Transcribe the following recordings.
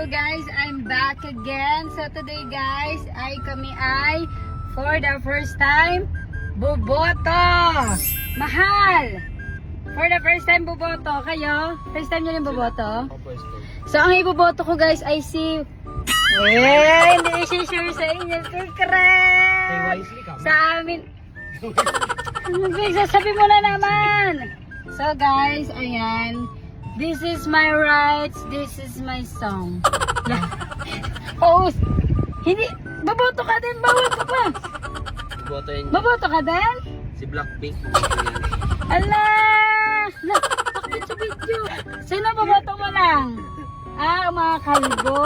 So guys, I'm back again. So today guys, kami ay for the first time boboto. Mahal. For the first time boboto. Kayo? First time nyo rin boboto? So ang iboboto ko guys ay si... hindi i-share sa inyo. Correct! Sa amin... Sabi mo na naman! So guys, ayan. This is my rights. This is my song. Oh, hindi. Baboto ka din. Bawal ka pa. Baboto ka din? Si Blackpink. Allah! Bakit sa video? Sino baboto mo lang? Mga kalbo.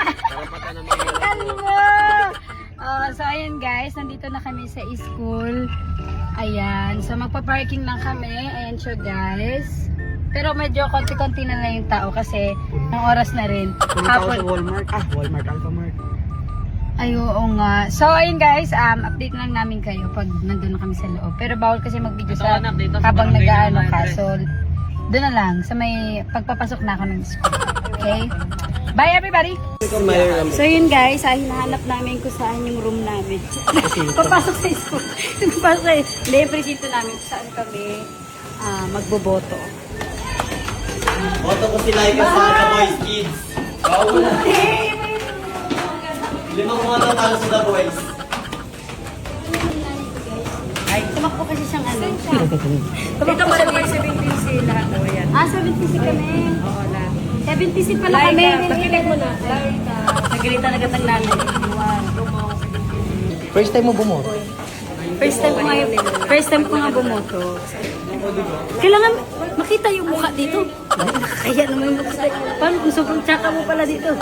Karapatan ng mga Kalbo! So ayan guys, nandito na kami sa school. Ayan, so magpa-parking lang kami. Ayan siya guys. Pero medyo konti-konti na lang yung tao kasi ng oras na rin. Hapon. Walmart. Walmart, Alphamart. Ay, oo nga. So ayun guys, update lang namin kayo pag nandun na kami sa loob. Pero bawal kasi mag-video sa habang nag-aano ka. So doon na lang sa may pagpapasok na ako ng school. Okay? Bye everybody! So yun guys, hinahanap namin kung saan yung room namin. Papasok sa school. Papasok sa hindi, presinto namin kung saan kami magboboto. Boto ko sila ikaw sa The Boys Kids. Kauna. 5 mga natalo sa The Boys. Ay, tumakbo kasi siyang ano. Dito mo na 17 sila. O yan. 70 kami. Oo na. 70 pala Like kami. pakinig mo na. Nagalitan agad ng nanay. First time mo bumoto? First time ko nga bumoto. Kailangan makita yung mukha dito. Nakakaya naman yung mukha. Paano kung sobrang tsaka mo pala dito?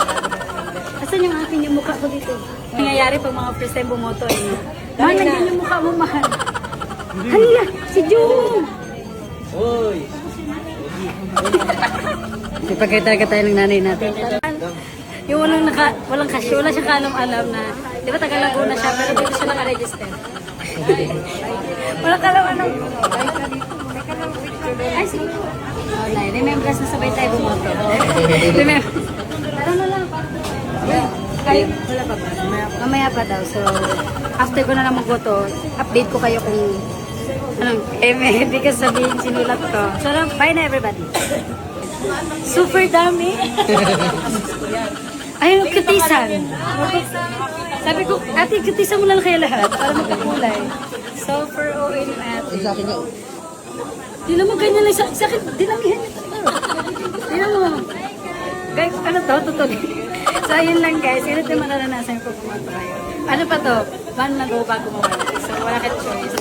Asan yung akin yung mukha ko dito? Nangyayari pag mga first time bumoto eh. Mahal, nandiyan yung mukha mo, mahal. Hala, si Jung! Hoy! Ipagkita tayo ng nanay natin. Yung walang kasyo, wala siyang kalam-alam na, di ba taga Laguna siya, pero dito siya naka-register. Wala kalam-alam. Ay, sige. Oh, Nay, remember na sabay tayo bumoto. Remember. Ano na lang, kayo, wala pa ba? Mamaya pa daw. So, after ko na lang magboto, update ko kayo kung hindi ka sabihin sinulat ko. So, bye na everybody. Super dami. Ayun, kutisan. Sabi ko, ate, kutisan mo lang kaya lahat para magkakulay. So, for OA yung ate. Sa akin nga. Di naman ganyan lang sa akin. Dinamihan niya ito. Di naman. Guys, ano to? Tutuloy. So, ayun lang guys. Yun ito yung mararanasan ko pumunta kayo. Ano pa to? Paano na go bago mo? So, wala ka choice.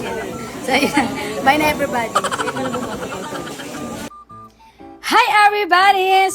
So, ayun. Bye na everybody. So, yun na bumoto ko to. Hi everybody!